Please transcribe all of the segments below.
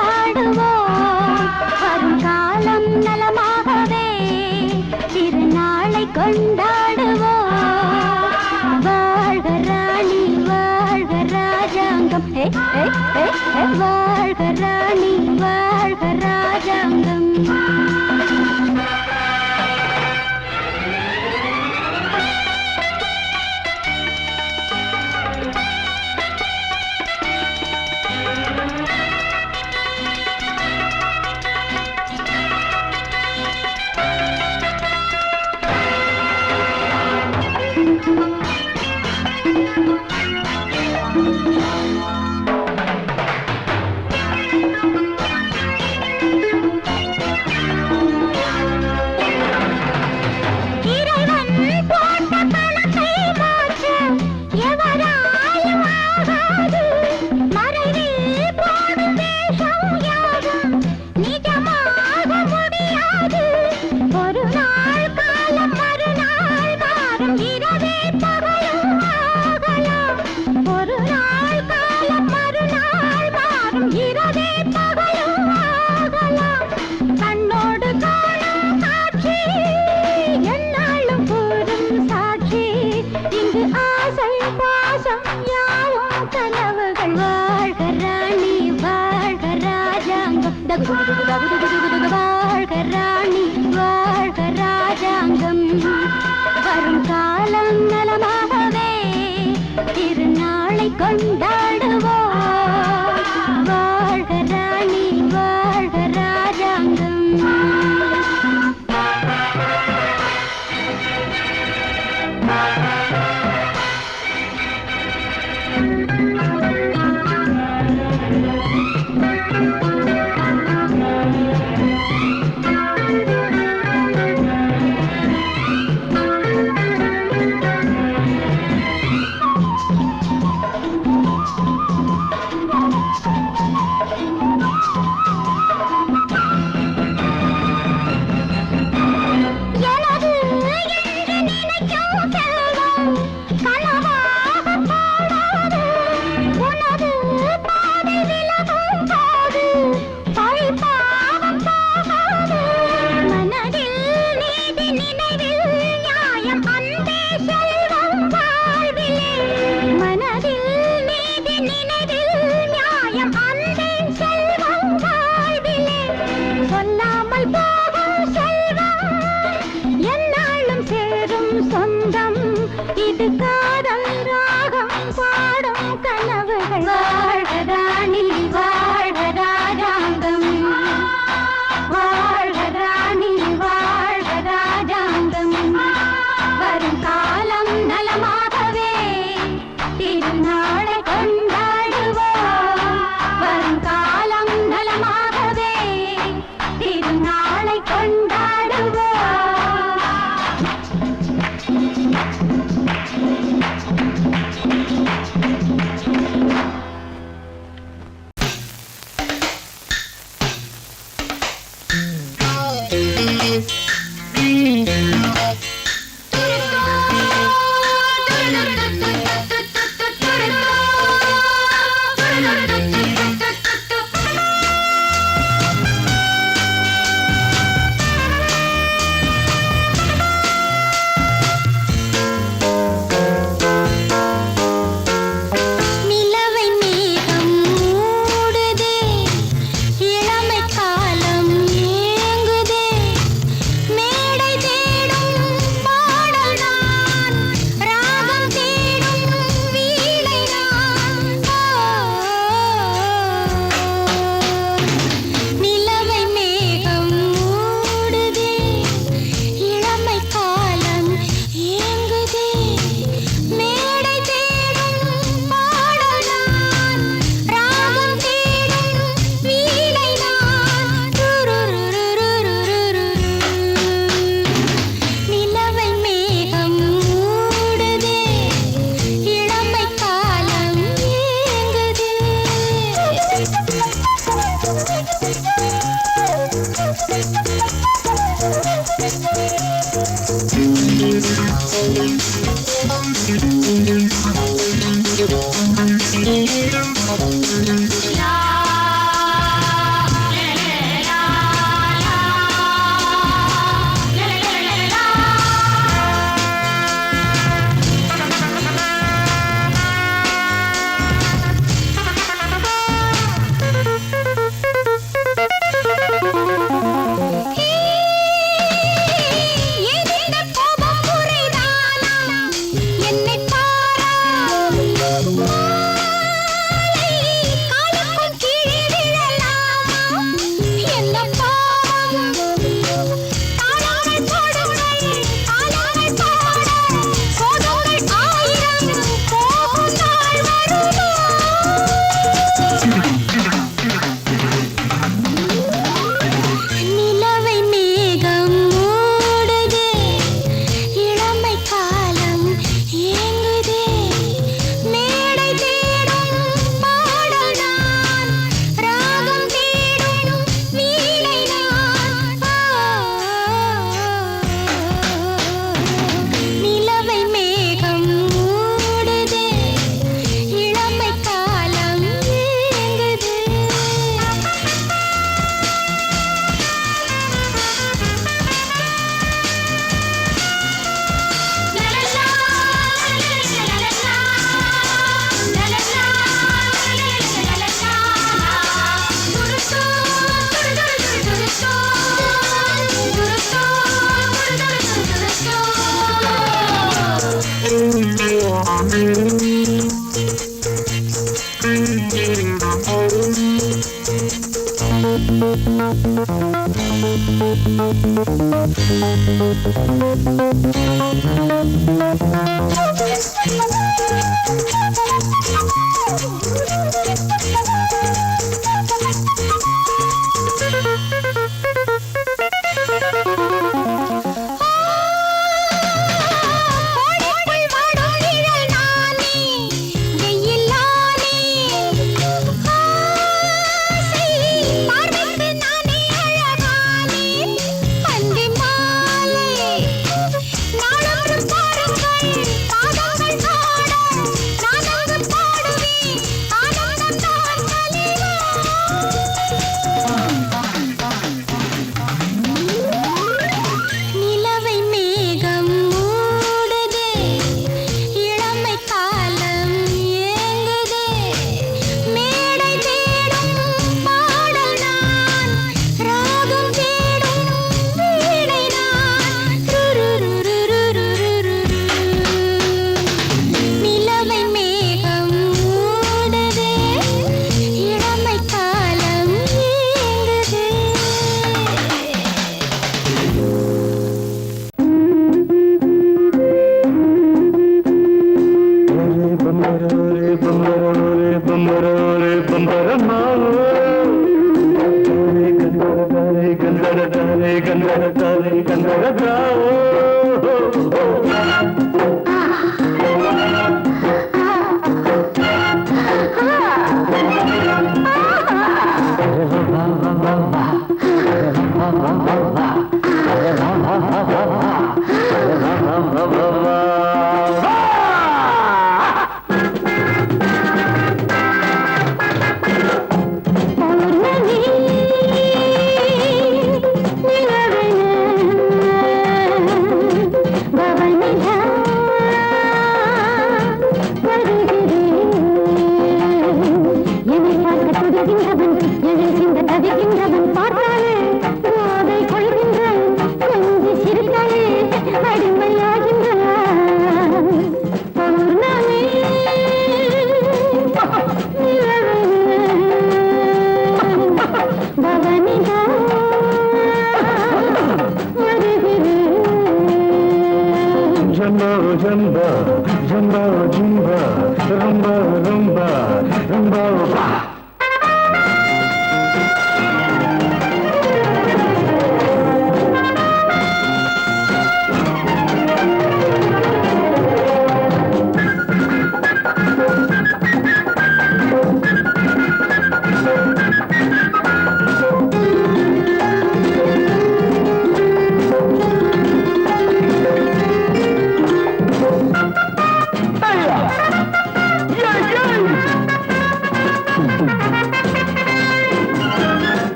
கொண்டாடுவோம் வரும் காலம் நலமாகவே திருநாளை கொண்டாடுவோம் வாழ்க ராணி வாழ்க ராஜாங்கம் வாழ்க ராணி வாழ்க ராஜாங்கம் வாழ்க ராணி வாழ்க ராஜாங்கம் வரும் காலம் நலமாகவே திருநாளை கொண்டாடுவோம் வாழ்க ராணி வாழ்க ராஜாங்கம் நாளை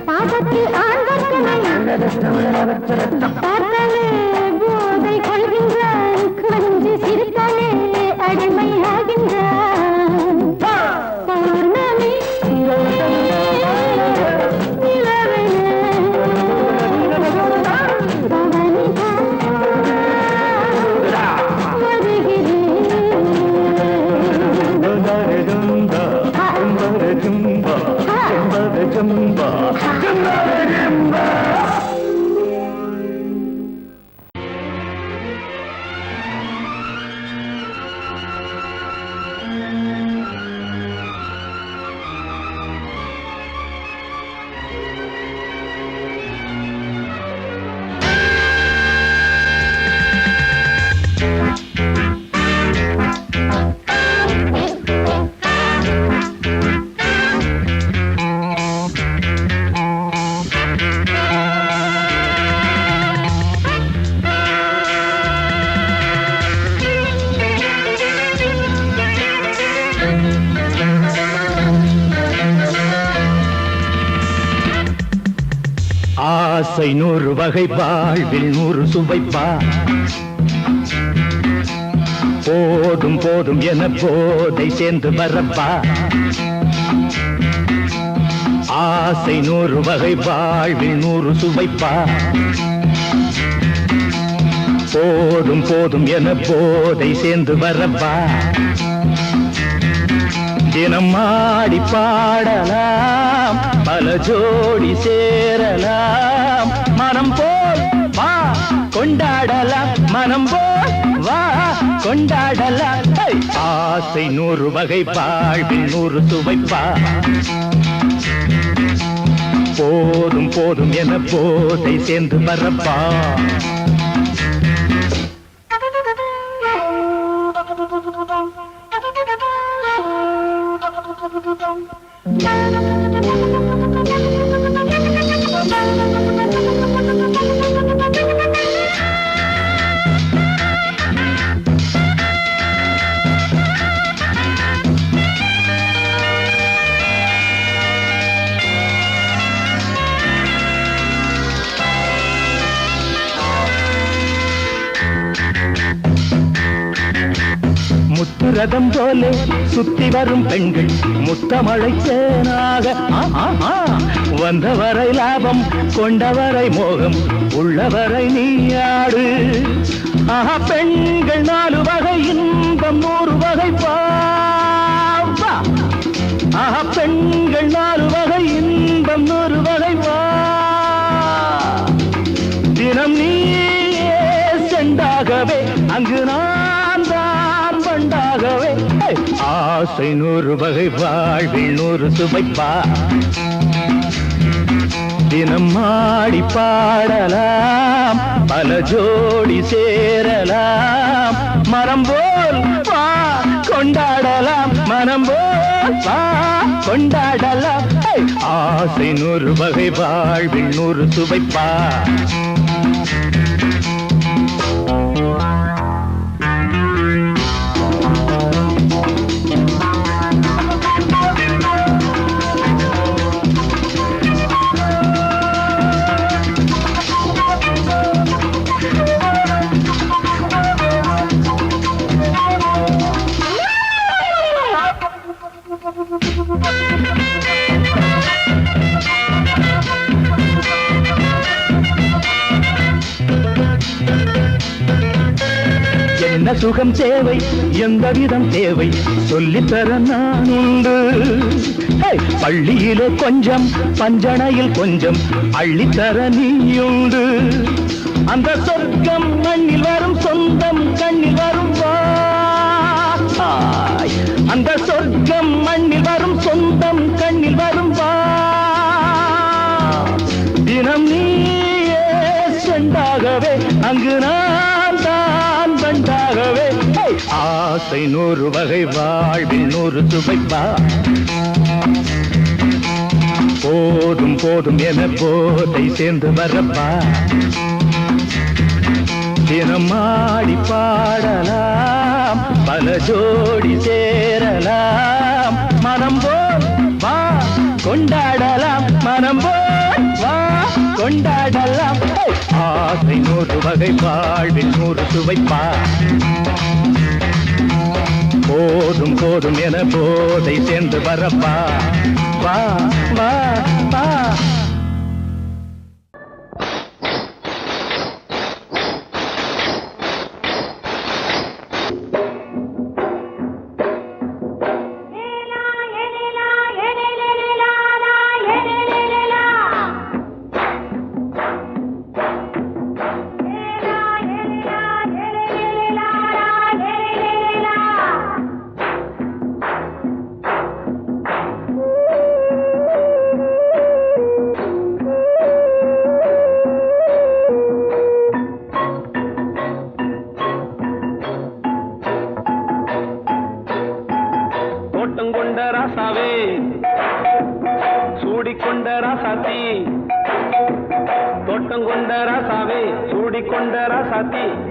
பாசத்தில் ஆழ்வர்க்கனை பார்த்தாலே போதை கொள்கின்றான் கொஞ்சி சிரித்தாலே அடிமையாகின்றான் ஆசை 100 வகை வாழ்வில் 100 சுவைப்பா போதும் போதும் என போதை சேர்ந்து வரப்பா ஆசை 100 வகை வாழ்வில் 100 சுவைப்பா போதும் போதும் என போதை சேர்ந்து வரப்பா தினம் ஆடி பாடலாம் பல ஜோடி சேரலாம் மனம் போல் வா கொண்டாடலாம் மனம் போல் வா கொண்டாடலாம் ஆசை 100 வகை வாழ்வில் 100 சுவைப்பா போதும் போதும் என போதை சேர்ந்து வரப்பா முத்துரதம் போலே சுத்தி வரும் பெண்கள் முத்தமழை தேனாக வந்தவரை லாபம் கொண்டவரை மோகம் உள்ளவரை நீயாடு பெண்கள் 4 வகை இன்பம் 100 வகை பாவா பெண்கள் 4 வகை இன்பம் 100 வகை வா தினம் நீயே செண்டாகவே அங்கு நான் தான் வண்டாகவே ஆசை 100 வகை வாழ்வில் 100 சுவைப்பா தினம் ஆடி பாடலாம் பல ஜோடி சேரலாம் மனம் போல் வா கொண்டாடலாம் மனம் போல் வா கொண்டாடலாம் ஆசை 100 வகை வாழ்வில் 100 சுவைப்பா என்ன சுகம் தேவை எந்த விதம் தேவை சொல்லித்தர நான் உண்டு பள்ளியிலே கொஞ்சம் பஞ்சணையில் கொஞ்சம் அள்ளித்தர நீயுண்டு அந்த சொர்க்கம் மண்ணில் வரும் சொந்தம் கண்ணில் வரும் அந்த சொர்க்கம் மண்ணில் வரும் சொந்தம் கண்ணில் வரும் தினம் நீயே செண்டாகவே அங்கு நான் தான் வண்டாகவே ஆசை 100 வகை வாழ்வில் 100 சுவைப்பா போதும் போதும் என போதை சேர்ந்து வரப்பா தினம் ஆடி பாடலாம் பல ஜோடி சேரலாம் மனம் போல் வா கொண்டாடலாம் மனம் போல் வா கொண்டாடலாம் ஆசை 100 வகை வாழ்வில் 100 சுவைப்பா போதும் போதும் என போதை சேர்ந்து வரப்பா வா வா வா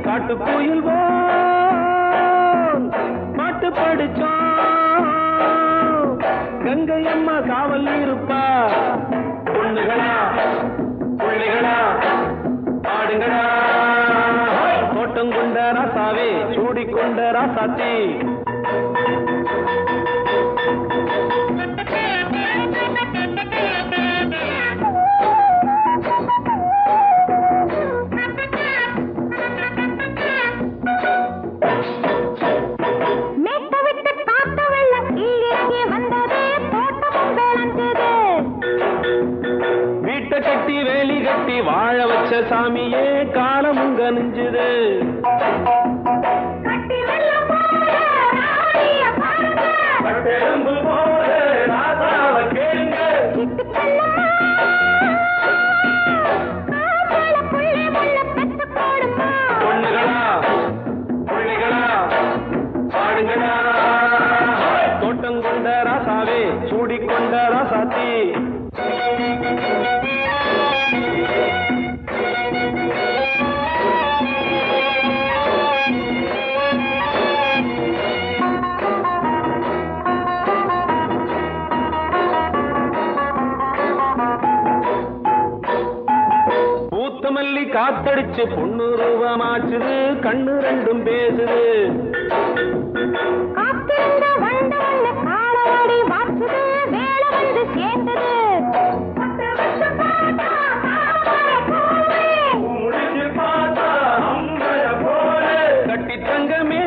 காட்டுக்குயில் பாட்டு படிச்சோம் கங்கை அம்மா காவல் இருப்பா பொண்ணுகளா புள்ளிகளா ஆடுங்களா தோட்டம் கொண்ட ராசாவே சூடிக்கொண்ட ராசாத்தி கட்டி வேலி கட்டி வாழ வச்ச சாமியே காலமும் கனிஞ்சுது பொண்ணுகளா புள்ளிகளா ஆடுங்களா தோட்டம் கொண்ட ராசாவே சூடிக்கொண்ட ராசாத்தி பூத்தமல்லி காத்தடிச்சு பொண்ணு ரூபமாச்சுது கண்ணு ரெண்டும் பேசுது கட்டி தங்கமே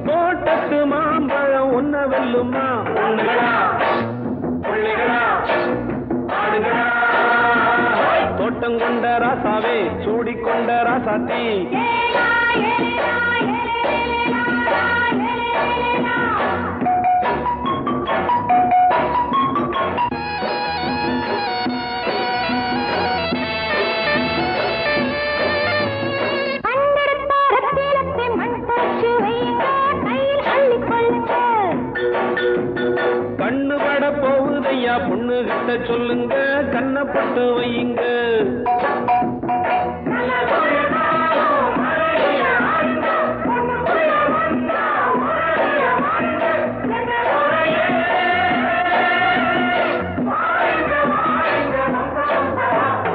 தோட்டத்து மாம்பழம் ஒன்ன வெல்லுமா பொண்ணுகளா புள்ளிகளா ஆடுகளா தோட்டம் கொண்ட ராசாவே சூடிக்கொண்ட ராசாத்தி கண்ணு பட போகுதையா பொண்ணு கிட்ட சொல்லுங்க கண்ணப்பட்டு வையுங்க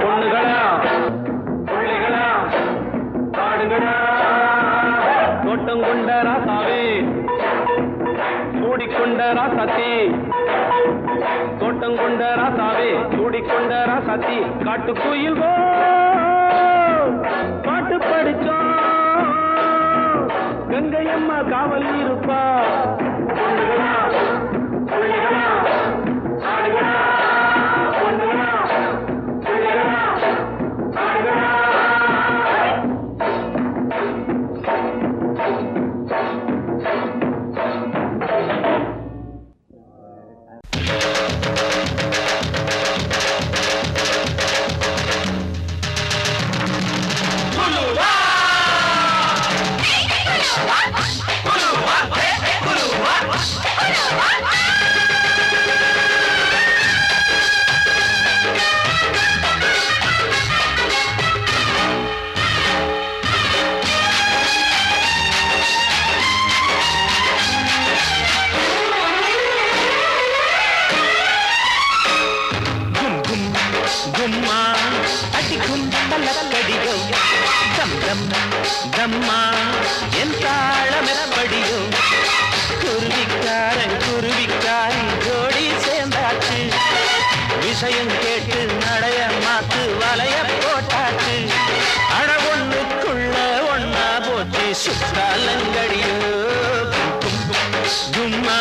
பொண்ணுகளா புள்ளிகளா ஆடுங்களா தோட்டம் கொண்ட ராசாவே சூடிக்கொண்ட ராசாத்தி தோட்டம் கொண்ட ராசாவே சூடிக்கொண்ட ராசாத்தி காட்டுக்குயில் பாட்டு படிச்சோம் கங்கையம்மா காவல் இருப்பா பொண்ணுகளா புள்ளிகளா ஆடுகளா பொண்ணுகளா புள்ளிகளா ஆடுகளா விஷயம் கேட்டு நடைய மாத்து வலைய போட்டாச்சு அட ஒண்ணுக்குள்ள ஒன்னா போச்சு சுத்தாலங்கடியோ கும்மா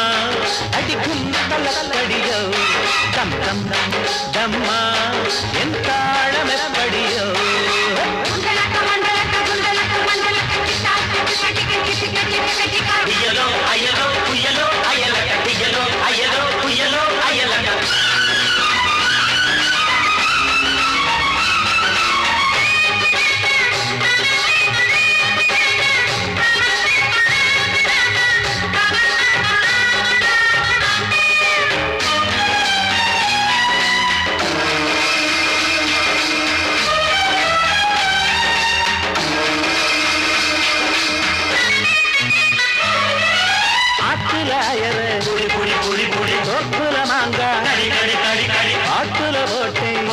அடிக்கும் தலக்கடியோ தம் தம் தம்மா என் தாளம் எப்படியோ அயலோ அயலோ புயலோ அயலக அயலோ அயலோ புயலோ அயலக ஆத்துல போட்டேன்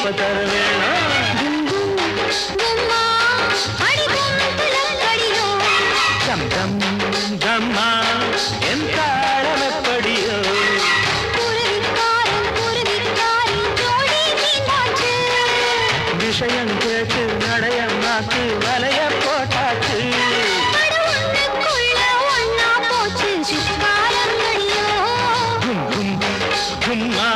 எப்ப தர வேணும் கம் கம் கம்மா என் தாளம் எப்படியோ விஷயம் கேட்டு நடையம் நாக்கு வலைய போட்டாச்சு கும் கும் கும்மா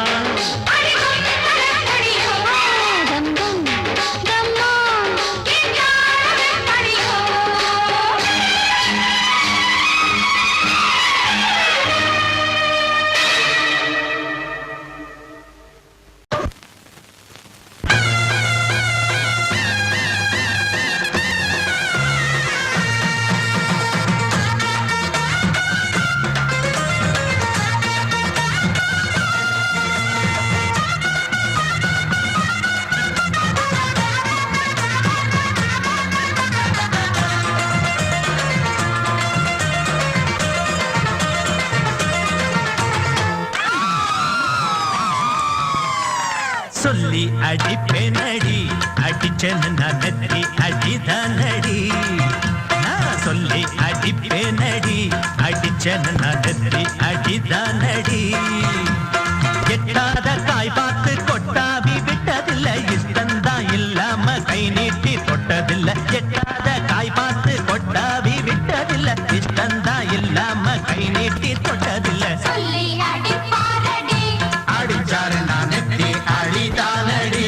சொல்லி அடிப்பேனடி அடிச்சேன்னு நான் நெத்தி அடிதானடி நான் சொல்லி அடிப்பேனடி அடிச்சேன்னு நான் நெத்தி அடிதானடி எட்டாத காய் பார்த்து கொட்டாவி விட்டதில்லை இஷ்டந்தான் இல்லாம கை நீட்டி தொட்டதில்லை எட்டாத காய் பார்த்து கொட்டாவி விட்டதில்லை இஷ்டந்தான் இல்லாம கை நீட்டி தொட்டதில்லை அடிச்சாரு நான் நெத்தி அடிதானடி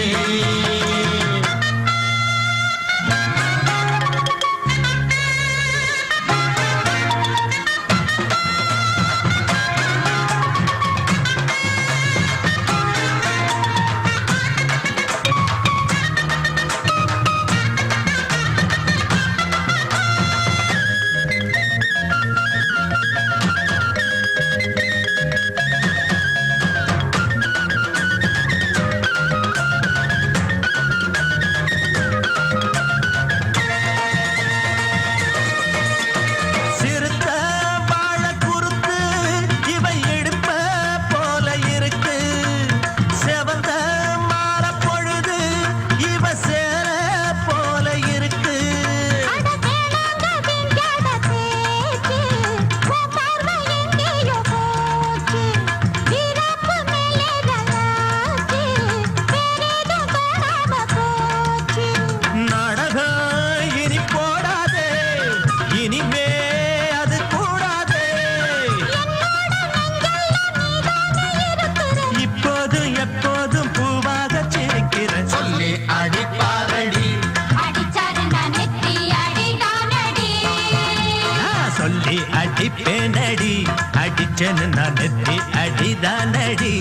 அடிப்பேனடி அடிச்சேன்னு நான் நெத்தி அடிதானடி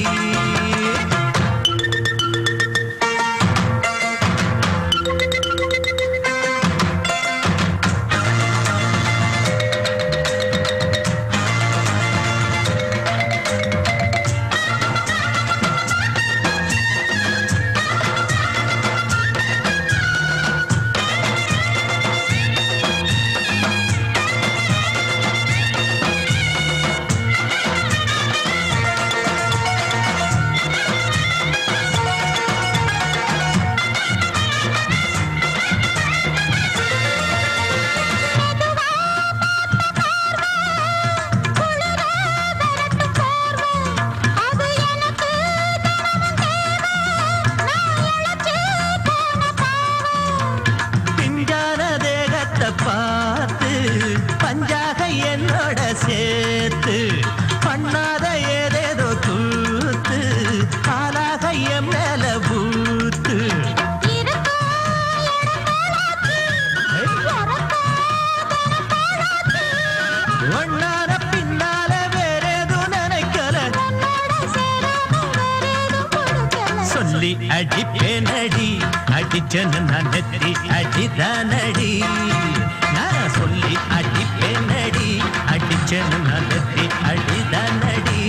பார்த்து பஞ்சாக என்னோட சேர்த்து பண்ணாத ஏதேதோ கூத்து ஆளாக என் மேல பூத்து ஒன்னார பின்னால வேறேதும் நினைக்கல சொல்லி அடிப்பேனடி அடிச்சேன்னு நான் நெத்தி அடிதானடி நான் சொல்லி அடிப்பேனடி அடிச்சேன்னு நான் நெத்தி அடிதானடி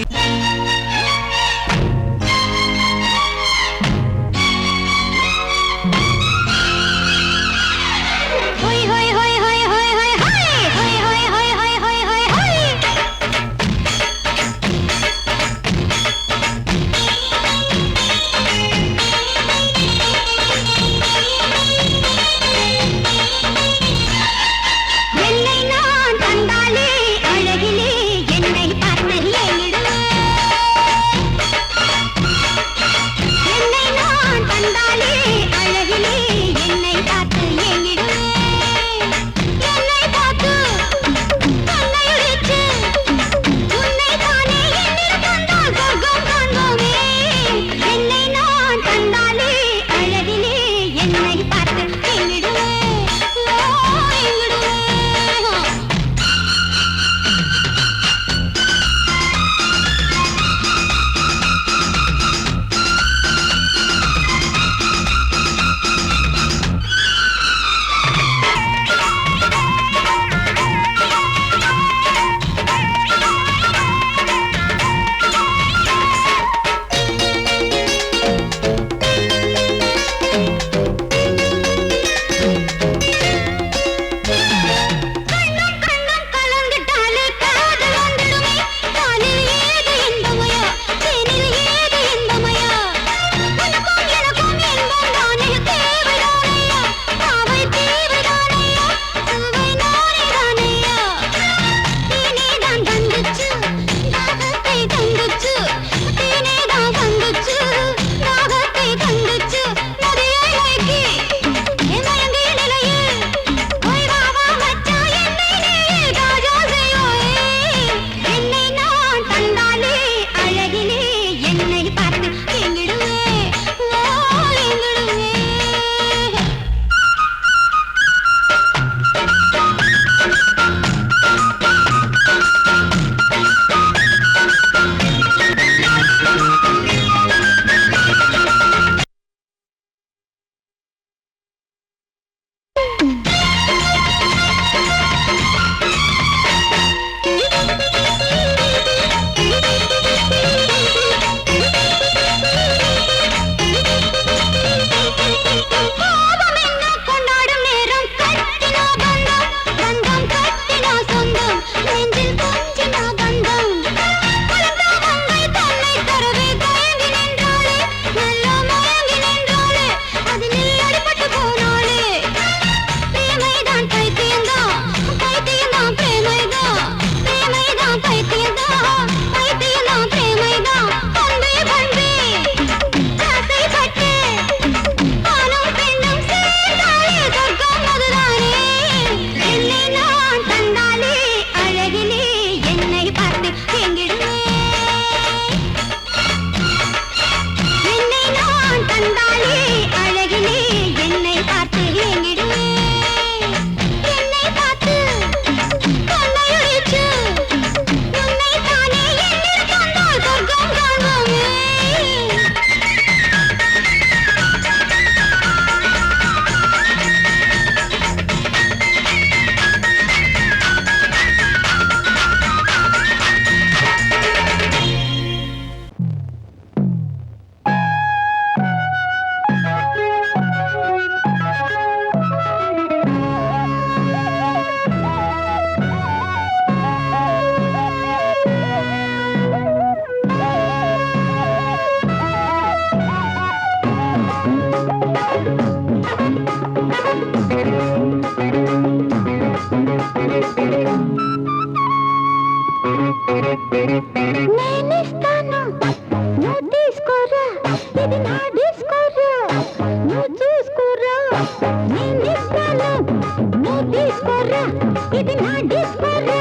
ఇది నా డిస్కోరా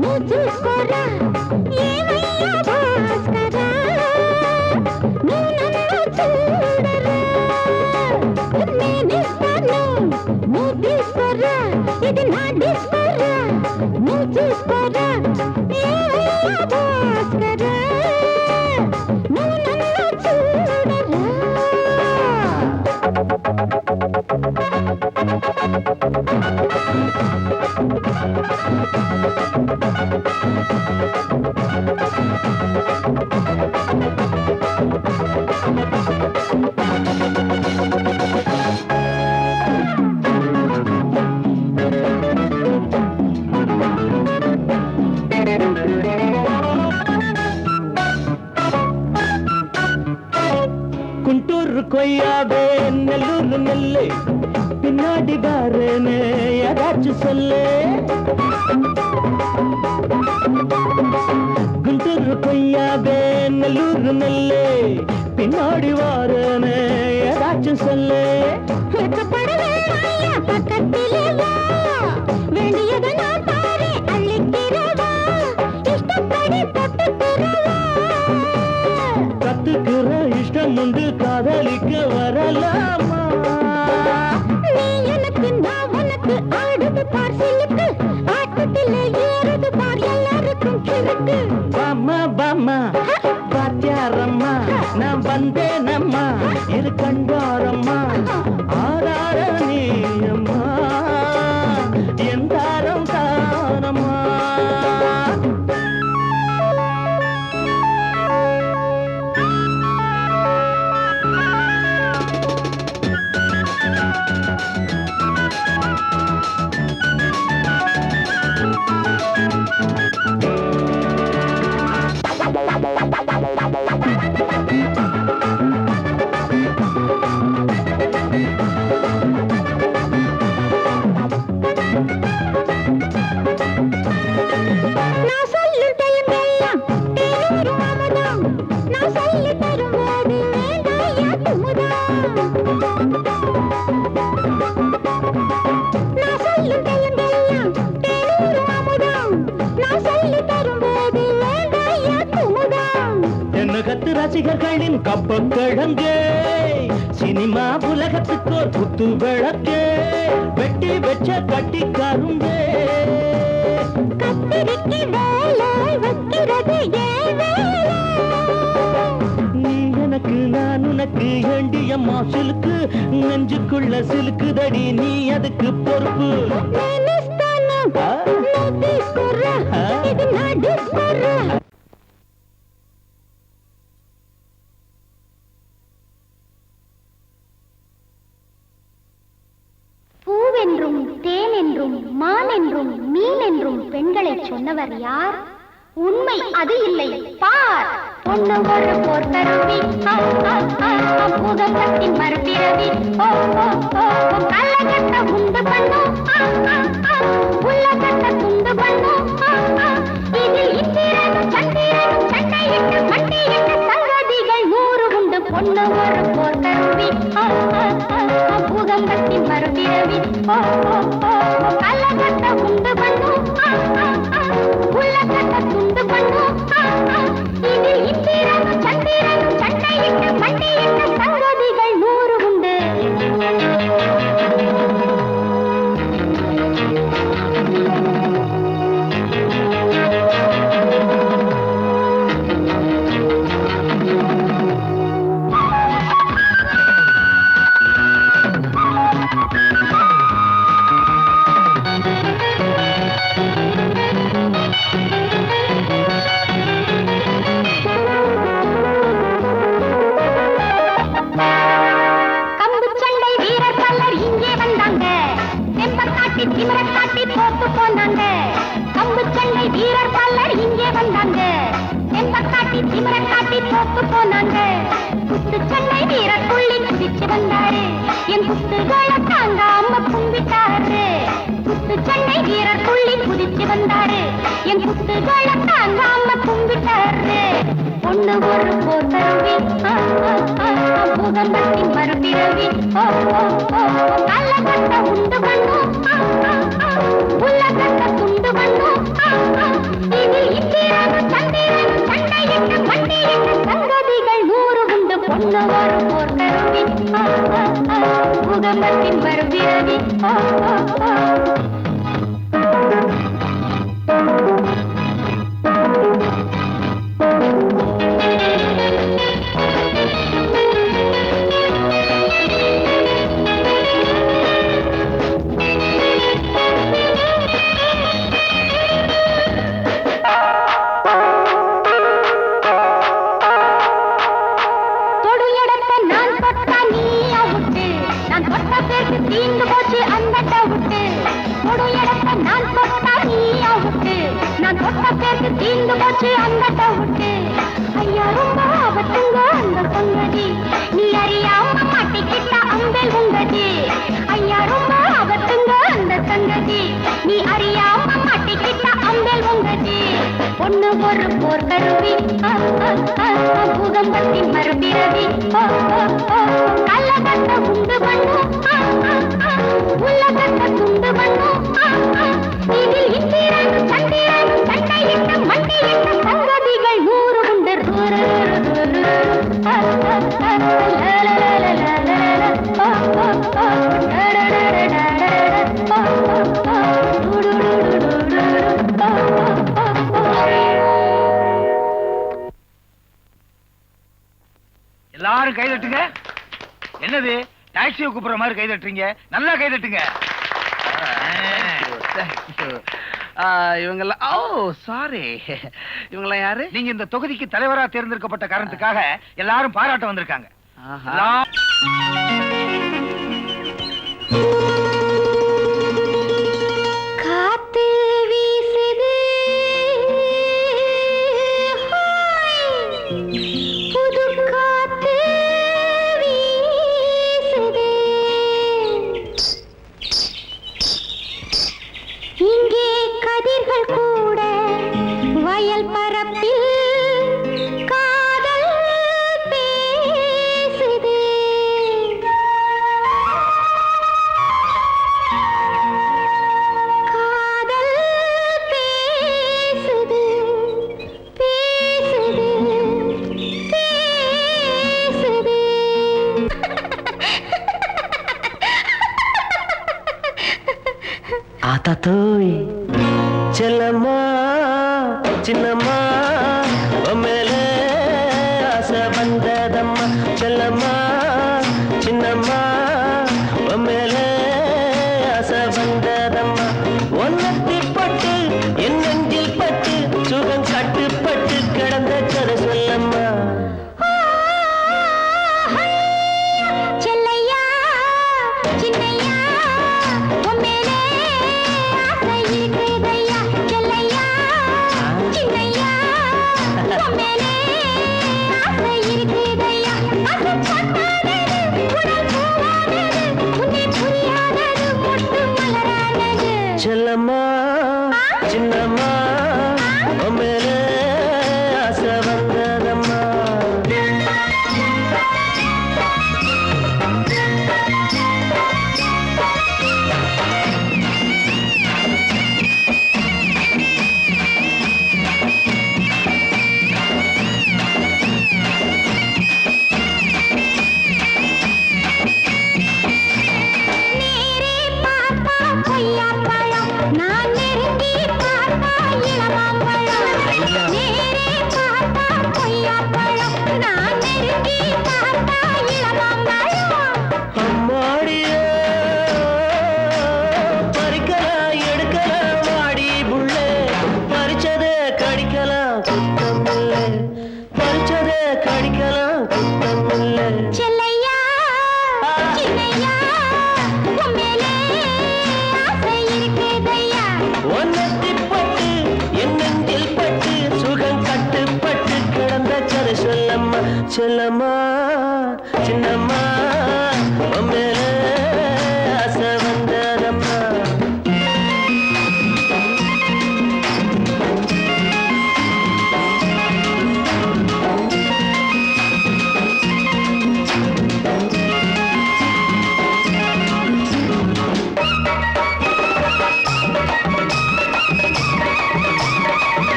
నువ్వు చూసుకోరా ఏమయ్యా భాస్కరా నువ్వు నన్ను చూడరా నేనిస్తాను నువ్వు తీసుకోరా ఇది నా డిస్కోరా నువ్వు చూసుకోరా ఏమయ్యా భాస్కరా నువ్వు నన్ను చూడరా குண்டூர் கொய்யாவே நெல்லூர் நெல்லை பின்னாடி பாருன்னு ஏதாச்சும் சொல்லு குண்டூர் கொய்யாவே நெல்லூர் நெல்லை பின்னாடி வாருன்னு ஏதாச்சும் சொல்லு பக்கத்திலே வா வேண்டியது நான் பாரு அள்ளிக்கிறவா இஷ்டப்படி தொட்டுக்கிறவா கத்துக்கிற இஷ்டம் உண்டு காதலிக்க வரலாமா நீ எனக்கு நான் உனக்கு ஆடுது பார் சிலுக்கு ஆட்டத்திலே ஏறுது பார் எல்லாருக்கும் கிழக்கு பாமா பாமா பாத்தியாரம்மா நான் வந்தேனம்மா இரு கண்டாரம்மா ஆரார நீயம்மா எந்தாரம் தானம்மா நான் சொல்லும் தெலுங்கெல்லாம் தேனூரும் அமுதம் நான் சொல்லி தரும்போது வேண்டாயா குமுதம் நான் சொல்லும் தெலுங்கெல்லாம் தேனூரும் அமுதம் நான் சொல்லி தரும்போது வேண்டாயா குமுதம் என்ன கத்து ரசிகர்களின் கப்பக்கிழங்கே சினிமா உலகத்துக்கோர் குத்து விளக்கே வெட்டி வச்ச கட்டி கரும்பே கத்திரிக்கு வேலை வைக்கிறது ஏன் வேலை நீ எனக்கு நான் உனக்கு ஏண்டியம்மா சிலுக்கு நெஞ்சுக்குள்ள சிலுக்குதடி நீ அதுக்கு பொறுப்பு నేనిస్తాను నువ్వు తీసుకోరా ఇది నా డిస్కోరా பூவென்றும் தேனென்றும் மானென்றும் மீனென்றும் பெண்களை சொன்னவர் யார் உண்மை அது இல்லை பார் பொண்ணு ஒரு போர்த்தருவி பூதத்தின் மறுபிறவி கள்ளகட்ட உண்டு பண்ணும் உள்ளகட்ட துண்டு பண்ணும் இதில் இந்திரனும் சந்திரனும் சண்டையிட்டு மண்டையிட்டு சங்கதிகள் 100 உண்டு பொண்ணு ஒரு போர்த்தருவி பூதத்தின் மறுபிறவி கள்ளகட்ட உண்டு பண்ணும் உள்ளகட்ட துண்டு பண்ணும் இதில் இந்திரனும் சந்திரனும் சண்டையிட்டு மண்டையிட்டு சங்கதிகள் 100 உண்டு திமிரக்காட்டி போட்டு போனாங்க கம்பு சண்டை வீரர் பல்லர் இங்கே வந்தாங்க தெம்பக்காட்டி திமிரக்காட்டி போட்டு போனாங்க குத்து சண்டை வீரர் துள்ளி குதிச்சு வந்தாரு என் குத்துகளை தாங்காம கும்பிட்டாரு குத்து சண்டை வீரர் துள்ளி குதிச்சு வந்தாரு என் குத்துகளை தாங்காம கும்பிட்டாரு பொண்ணு ஒரு போத்தருவி பூதம்பத்தின் மறுபிறவி கள்ளக்கட்ட உண்டு பண்ணும் உள்ளகட்ட இந்திரனும் சந்திரனும் சண்டையிட்டு மண்டையிட்டு சங்கதிகள் 100 உண்டு பொண்ணு வரும் போர் கருவி பூகம்பத்தின் மறுபிறவி தொடு இடத்தை நான் தொட்டா நீ அவுட்டு நான் தொட்ட பேருக்கு தீந்து போச்சு அந்த டவுட்டு தொடு இடத்தை நான் தொட்டா நீ அவுட்டு நான் தொட்ட பேருக்கு தீந்து போச்சு அந்த டவுட்டு ஐயா ரொம்ப ஆபத்துங்க அந்த சங்கதி நீ அறியாம மாட்டிக்கிட்ட அம்பேல் உங்கதி ஐயா ரொம்ப ஆபத்துங்க அந்த சங்கதி நீ அறியாம மாட்டிக்கிட்ட அம்பேல் உங்கதி பொண்ணு ஒரு போர் கருவி பூகம்பத்தின் மறுபிறவி கள்ளகத்தை உண்டு பண்ணும் உலகத்தை துண்டு பண்ணும் இதில் இந்திரனும் சந்திரனும் சண்டையிட்டு மண்டையிட்டு சங்கதிகள் 100 உண்டு எல்லாரும் கை தட்டுங்க. என்னது டாக்ஸியை கூப்பிடுற மாதிரி கை தட்டுறீங்க? நல்லா கை தட்டுங்க. இவங்கெல்லாம் ஓ சாரி, இவங்கெல்லாம் யாரு? நீங்க இந்த தொகுதிக்கு தலைவரா தேர்ந்தெடுக்கப்பட்ட காரணத்துக்காக எல்லாரும் பாராட்ட வந்திருக்காங்க. காத்து வீசுது புது காத்து வீசுது இங்கே கதிர்கள் கூட வயல் பரப்பில் காதல் பேசுது காதல் பேசுது பேசுது பேசுது ஆத்தாத்தோய் செல்லம்மா சின்னம்மா மேலே ஆசை வந்ததம்மா. செல்லம்மா சின்னம்மா மேலே ஆசை வந்ததம்மா. ஒன்னத்தி பட்டு என் நெஞ்சில் பட்டு சுகம் கட்டுப்பட்டு கிடந்த கதை சொல்லம்மா. செல்லையா சின்னையா உன்மேலே ஆசை இருக்குதையா செல்லையா சின்னையா உன்மேலே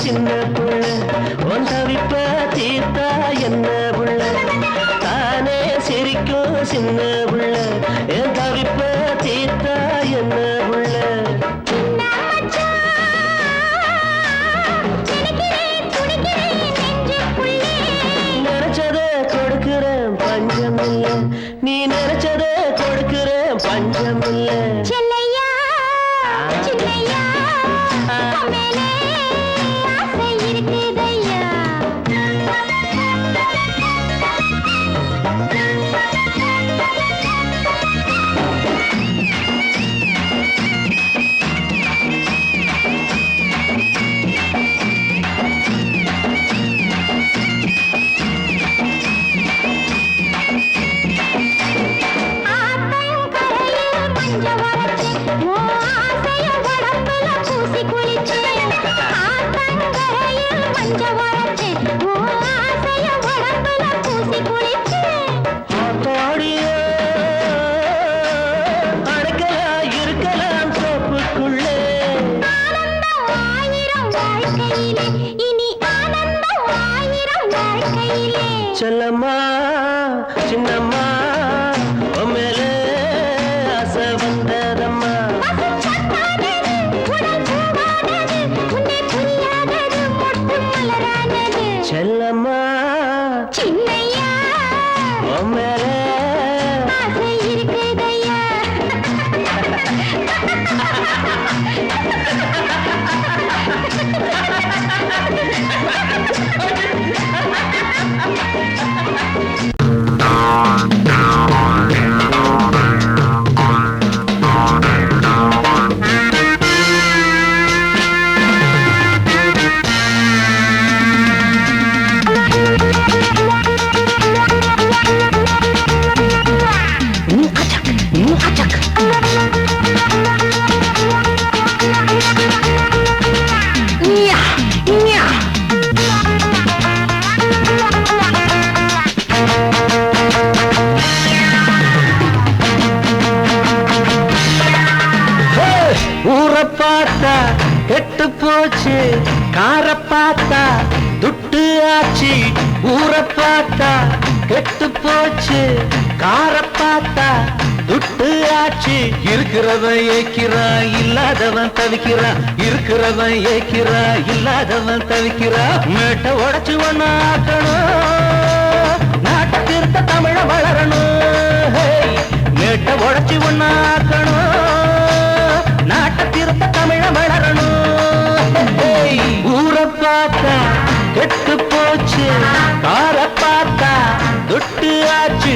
சின்ன புள்ள உன் தவிப்ப தீர்த்தா என்ன புள்ள தானே சிரிக்கும் சின்ன புள்ள என் தவிப்ப தீர்த்தா என்ன புள்ள நினைச்சத கொடுக்கிறேன் பஞ்சமில்ல நீ நினைச்சத கொடுக்கிறேன் பஞ்சமில்ல செல்லையா சின்னையா மேலே ஆசை இருக்குதையா செல்லம்மா சின்னம்மா உம்மேலே ஆசை வந்ததம்மா செல்லம்மா சின்னையா உம்மேலே ஆசை இருக்குதையா ஊரை பார்த்தா கெட்டு போச்சு காரை பார்த்தா துட்டு ஆச்சு ஊரை பார்த்தா கெட்டு போச்சு காரை பார்த்தா துட்டு ஆச்சு இருக்கிறவன் ஏக்கிறான் இல்லாதவன் தவிக்கிறான் இருக்கிறவன் ஏக்கிறான் இல்லாதவன் தவிக்கிறான் மேட்டை உடைச்சு ஒண்ணு ஆக்கணும் நாட்டை திருத்த தமிழ வளரணும் மேட்டை உடைச்சு ஒண்ணு ஆக்கணும் நாட்டை திருத்த தமிழ வளரணும் ஊரை பார்த்தா கெட்டு போச்சு காரை பார்த்தா துட்டு ஆச்சு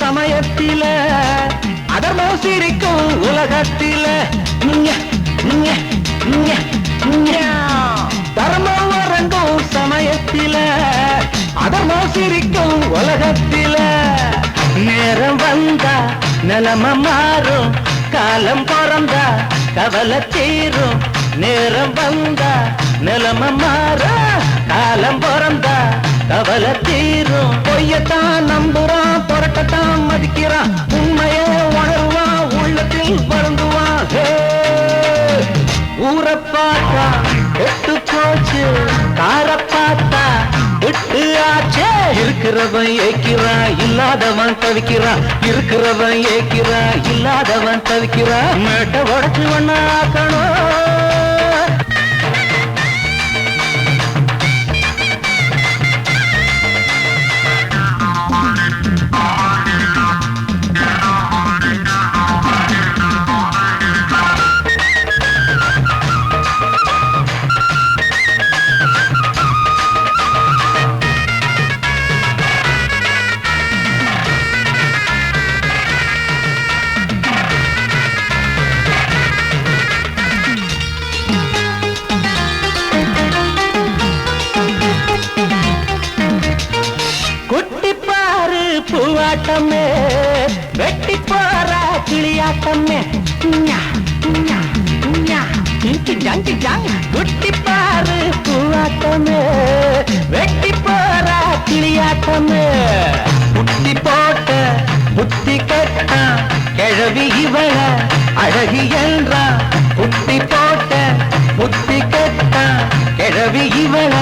சமயத்தில அதர்மம் சிரிக்கும் உலகத்தில தர்மம் வரங்கும் சமயத்தில அதர்மம் சிரிக்கும் உலகத்தில நேரம் வந்தா நிலம மாறும் காலம் பிறந்தா கவலை தீரும் நேரம் வந்தா நிலம மாறும் காலம் பிறந்தா கவலை தீரும் பொய்யத்தான் நம்புறான் புரட்டத்தான் மதிக்கிறான் உண்மையை உணர்வான் உள்ளத்தில் வருந்துவான் ஊரை பார்த்தா எட்டு போச்சு காரை பார்த்தா விட்டு ஆச்சே இருக்கிறவன் ஏக்கிறான் இல்லாதவன் தவிக்கிறான் இருக்கிறவன் ஏக்கிறான் இல்லாதவன் தவிக்கிறான் மேட்டை உடைச்சு ஒண்ணாக்கணும் பூவாட்டமே வெட்டி போற கிளியாட்டமே குட்டி பாரு பூவாட்டமே வெட்டி போற கிளியாட்டமே புட்டி போட்ட புத்தி கட்டா கிழவி இவள அழகி என்றா புட்டி போட்ட புத்தி கட்டா கிழவி இவள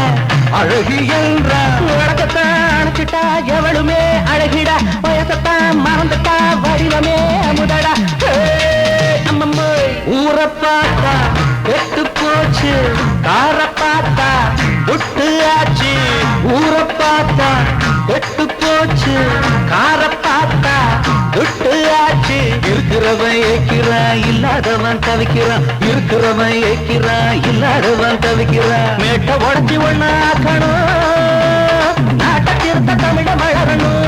அழகி என்றா உலகத்தான் அணைச்சிட்டா எவளுமே அழகிடா வயசத்தான் மறந்துட்டா வடிவமே அமுதடா ஊரை பார்த்தா கெட்டு போச்சு கார பார்த்தா விட்டு ஆச்சு ஊரை பார்த்தா கெட்டு போச்சு கார பார்த்தா விட்டு ஆச்சு இருக்கிறவன் ஏக்கிறான் இல்லாதவன் தவிக்கிறான் இருக்கிறவன் ஏக்கிறான் இல்லாதவன் தவிக்கிறான் மேட்ட உடச்சி ஒண்ணு ஆக்கணும் நாட்டை திருத்த தமிழ வளரணும்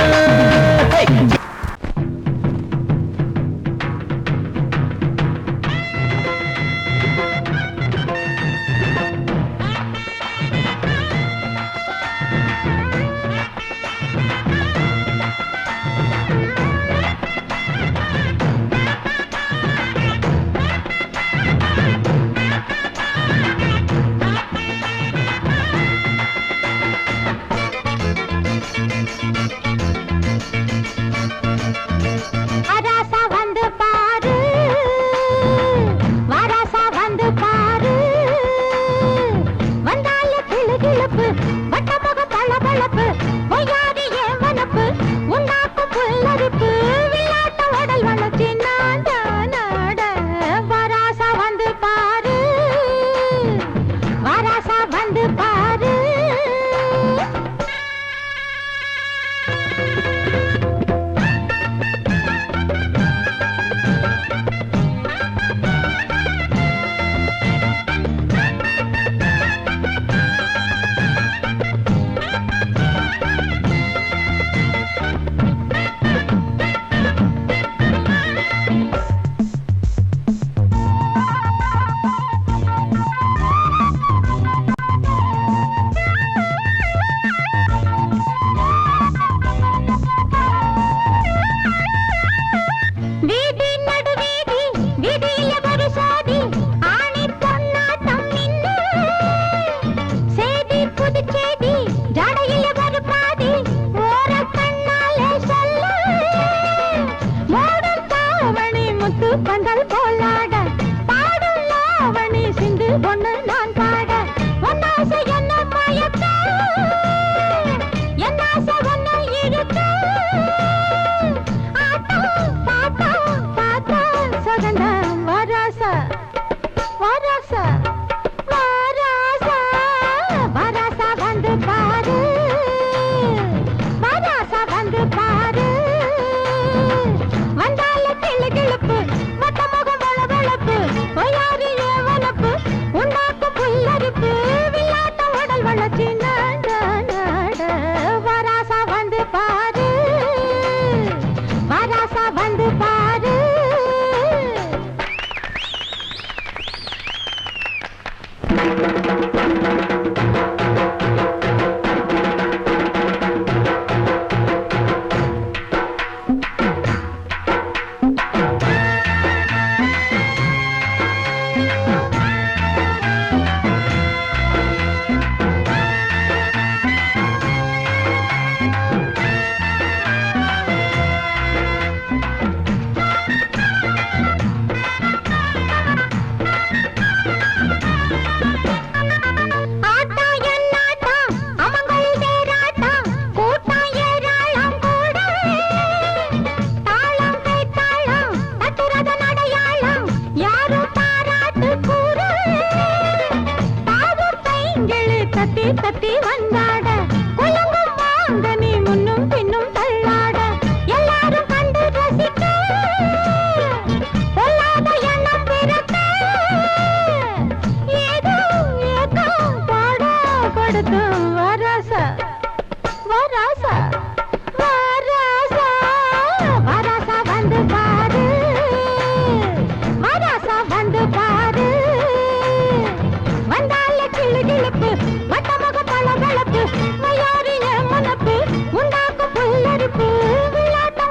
உண்டாக்கும் புல்லரிப்பு விளையாட்ட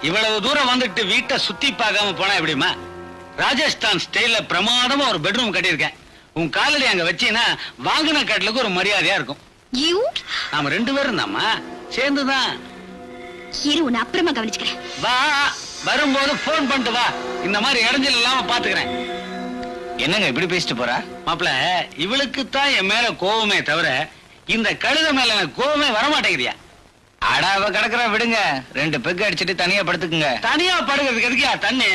இவ்வளவு தூரம் வந்துட்டு வீட்டை சுத்தி பார்க்காம போனா எப்படிமா? ராஜஸ்தான் ஸ்டைல்ல பிரமாதமா ஒரு பெட்ரூம் கட்டியிருக்கேன். உன் காலடி அங்க வச்சீங்கன்னா வாங்கின கட்டலுக்கு ஒரு மரியாதையா இருக்கும். நாம 2 பேரும் தாம்மா, சேர்ந்துதான். உன்னை அப்புறமா கவனிச்சுக்கிறேன். வா, வரும்போது போன் பண்ணிட்டு வா. இந்த மாதிரி இடைஞ்சல் இல்லாம பாத்துக்கிறேன். என்னங்க இப்படி பேசிட்டு போறா? மாப்பிள, இவளுக்கு தான் என் மேல கோவமே தவிர இந்த கழுத மேல எனக்கு கோவமே வரமாட்டேங்கிறியா? அடாவ கிடக்குற விடுங்க. 2 பெக்கு அடிச்சுட்டு தனியா படுத்துக்குங்க. தனியா படுக்கிறதுக்கு எதுக்கியா தண்ணி?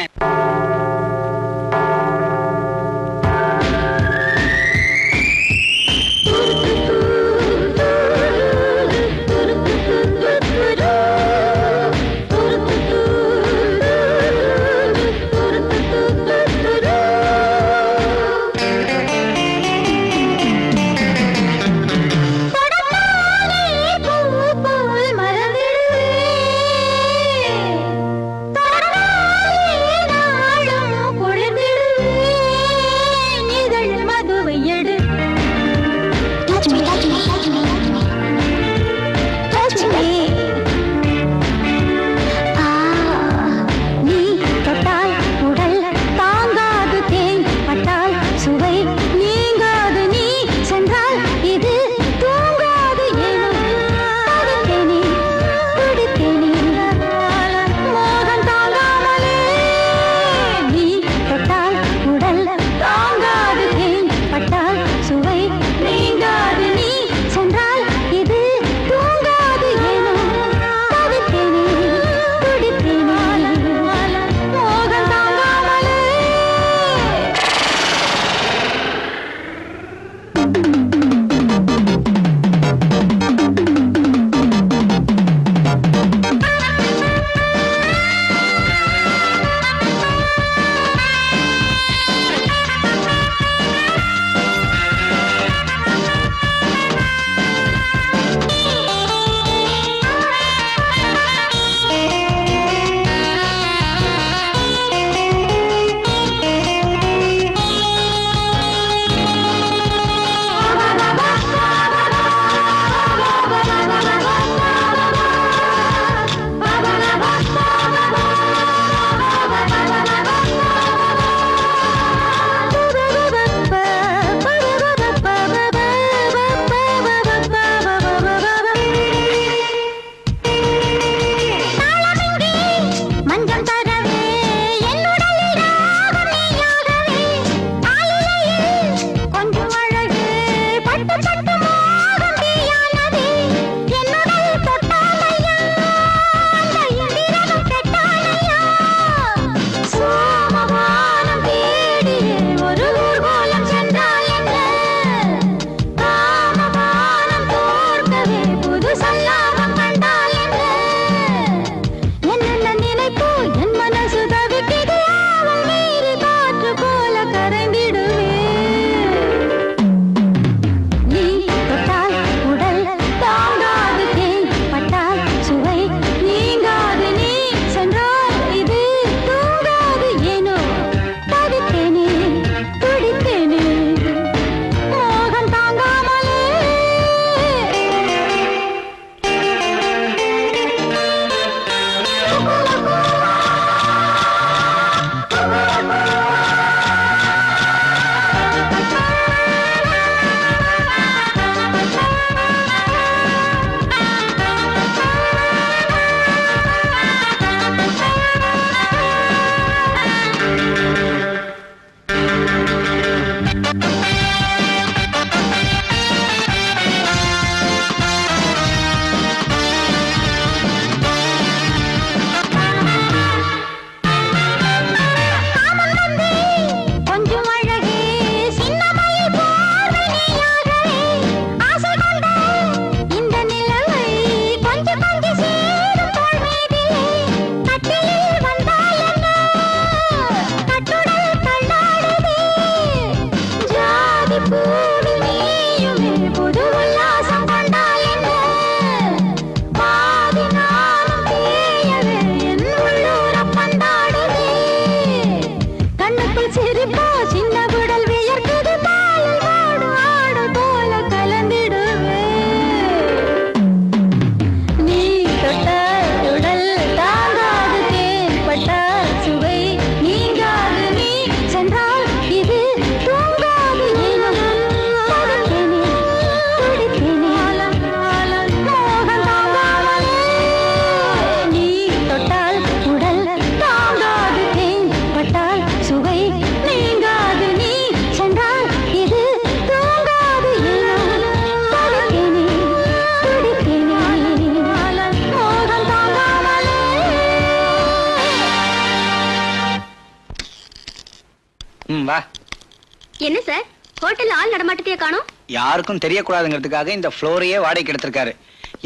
என்ன சார் ஹோட்டல்ல ஆள் நடமாட்டத்தையே காணோம்? யாருக்கும் தெரியக்கூடாதுங்கிறதுக்காக இந்த ஃப்ளோரையே வாடகைக்கு எடுத்திருக்காரு.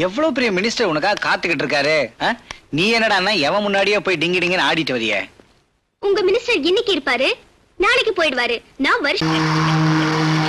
எவ்வளவு பெரிய மினிஸ்டர் உனக்காக காத்துக்கிட்டு இருக்காரு. நீ என்னடான்னா எவன் முன்னாடியே போய் டிங்கி டிங்கன்னு ஆடிட்டு வரிய? உங்க மினிஸ்டர் இன்னைக்கு இருப்பாரு, நாளைக்கு போயிடுவாரு. நான் வருஷம்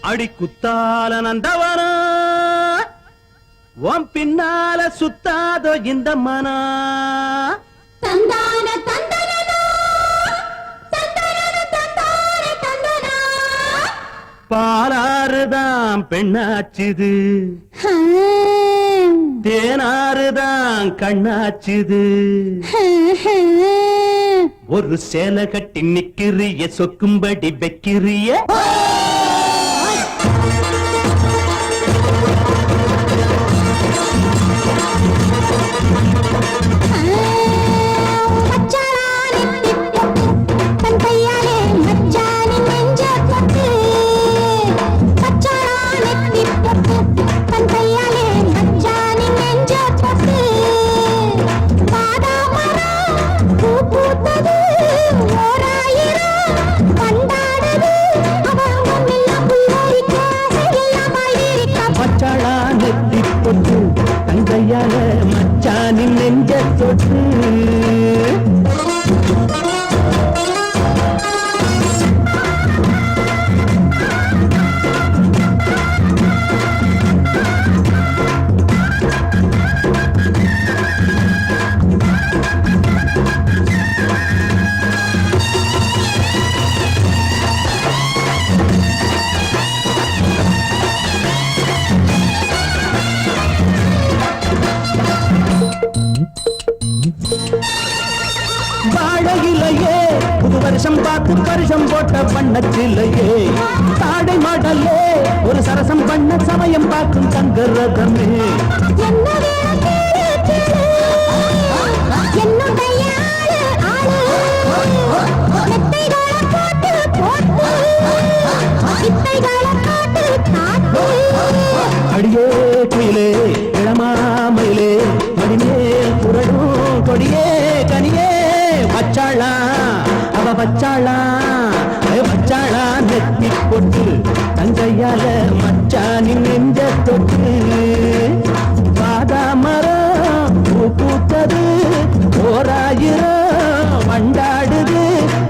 அடி குத்தால நந்தவனா உன் பின்னால சுத்தாதோ இந்த மனா தந்தான தந்தனனா தந்தனன தந்தான தந்தனா பாலாறுதான் பெண்ணாச்சுது தேனாறுதான் கண்ணாச்சுது ஒரு சேலை கட்டி நிக்கிறிய சொக்கும்படி வைக்கிறிய தன் கையாலே வருஷம் பார்த்து பரிசம் போட்ட வண்ணச்சிலையே தாடை மாடலே ஒரு சரசம் பண்ண சமயம் பார்க்கும் தங்க ரதமே என்ன வேணும் கேளு, கேளு. என்னுடைய ஆளு, ஆளு. மெத்தைகளை போட்டு, போட்டு. வித்தைகளை காட்டு, காட்டு. அடியே குயிலே இளமாமயிலே மடிமேல் புரடும் கொடியே கனியே வச்சாளா அவ வச்சாளா வச்சாளா நெத்தி பொட்டு தங்கையால மச்சானின் நெஞ்ச தொட்டு பாதாமரம் பூ பூத்தது ஓராயிரம் வண்டாடுது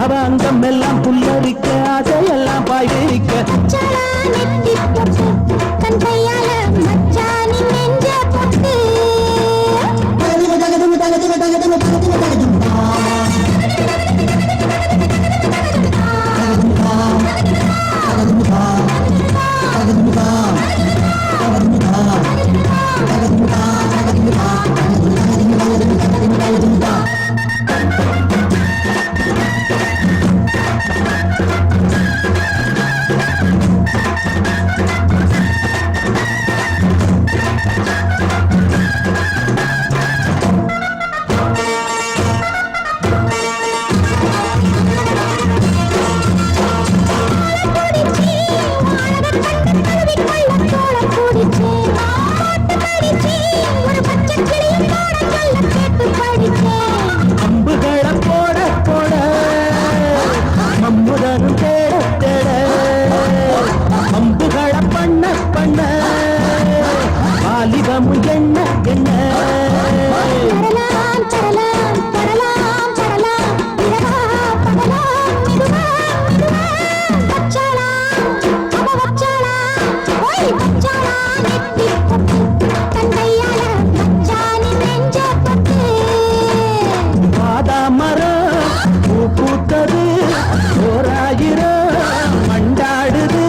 அவ அங்கம் எல்லாம் புல்லரிக்க ஆசையெல்லாம் பாய் விரிக்க மச்சாளா நெத்தி பொட்டு, தன் கையால மச்சானின் நெஞ்ச பொட்டு. அம்புகளை போட போட மம்முதனும் தேட தேட அம்புகளை பண்ண பண்ண வாலிபமும் எண்ண எண்ண பாதாமரம் பூ பூத்தது ஓராயிரம் மண்டாடுது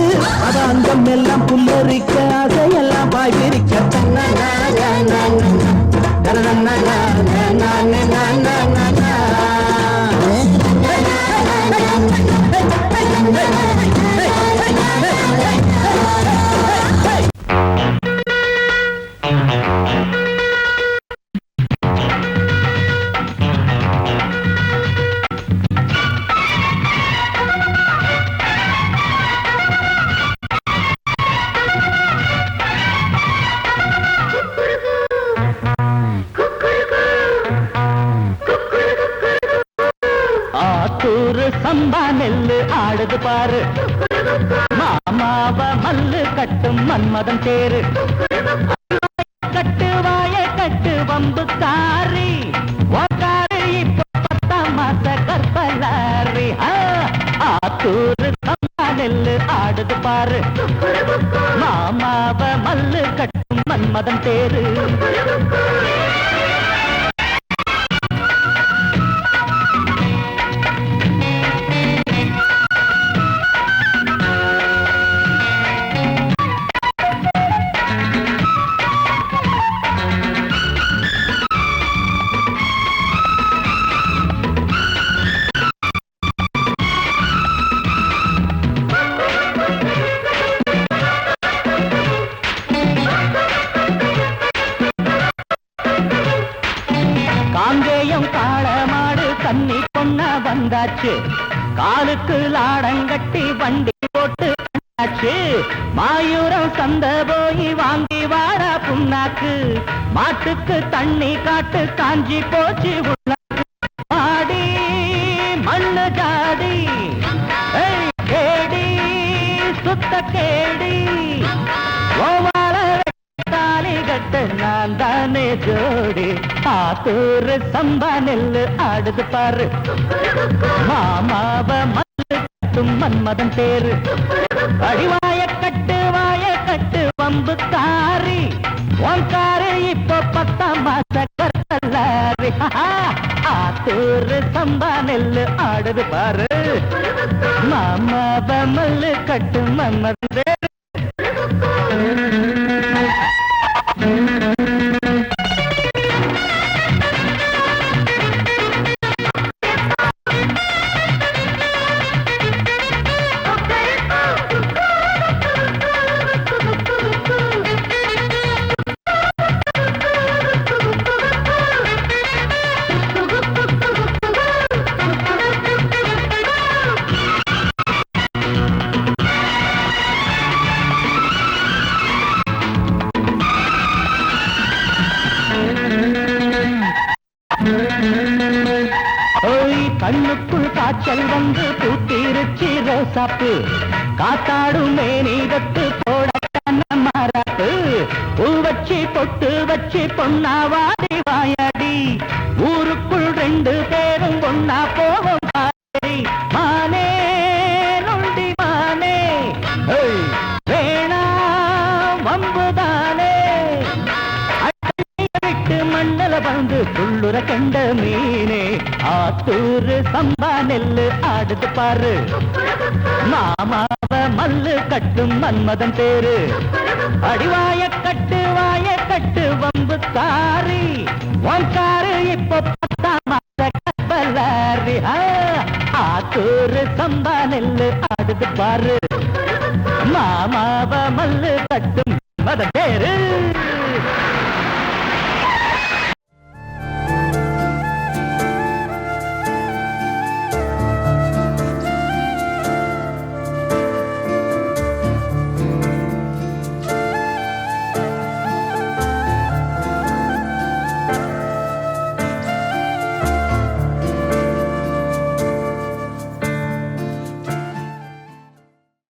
அது அங்கம் எல்லாம் புல்லரிக்க அதையெல்லாம் பாய் விரிக்க ஆத்தூரு சம்பா நெல்லு ஆடுது பாரு மாமாவ மல்லு கட்டும் மன்மதன் தேரு கட்டு வாய கட்டு வம்புக்காரி ஓக்காரு இப்போ 10 மாச கற்பலாரி ஆத்தூரு சம்பா நெல்லு ஆடுது பாரு மாமாவ மல்லு கட்டும் மன்மதன் தேரு காங்கேயம் காளமாடு கன்னி பொண்ண வந்தாச்சு காலுக்கு லாடங்கட்டி வண்டி போட்டு ஆச்சு மாயூரம் சந்த போய் வாங்கி வாடா புண்ணாக்கு மாட்டுக்கு தண்ணி காட்டு காஞ்சி போச்சு உள்ளாக்கு ஆடி மண்ணு ஜாடி கேடி சுத்த கேடி தாலி கட்ட நான் தானே ஜோடி ஆத்தூரு சம்பா நெல்லு ஆடுது பாரு மாமாவ மல்லு கட்டும் மன்மதன் தேரு அடிவாய கட்டு வம்புக்காரி ஓங்காரு இப்போ 10 மாச கற்பலாரி ஆத்தூரு சம்பா நெல்லு ஆடுது பாரு மாமாவ மல்லு கட்டும் மன்மதன் தேரு கசாப்பு காத்தாடும் மேனிகத்து போட மாறாப்பு பூ வச்சு பொட்டு வச்சு பொன்னாவாடி வாயாடி ஊருக்குள் 2 பேரும் ஒன்னா போவோம் மானே நொண்டி மானே வேணாம் வம்புதானே விட்டு மண்ணல வந்து துள்ளுற கண்ட மீனே ஆத்தூரு சம்பா நெல்லு ஆடுது பாரு மாமாவ மல்லு கட்டும் மன்மதன் பேரு அடிவாய கட்டு வம்பு காரி ஒன்காரு இப்போ 10ஆம் மாத கப்பலாரி ஆத்தூரு சம்பா நெல்லு ஆடுது பாரு மாமாவ மல்லு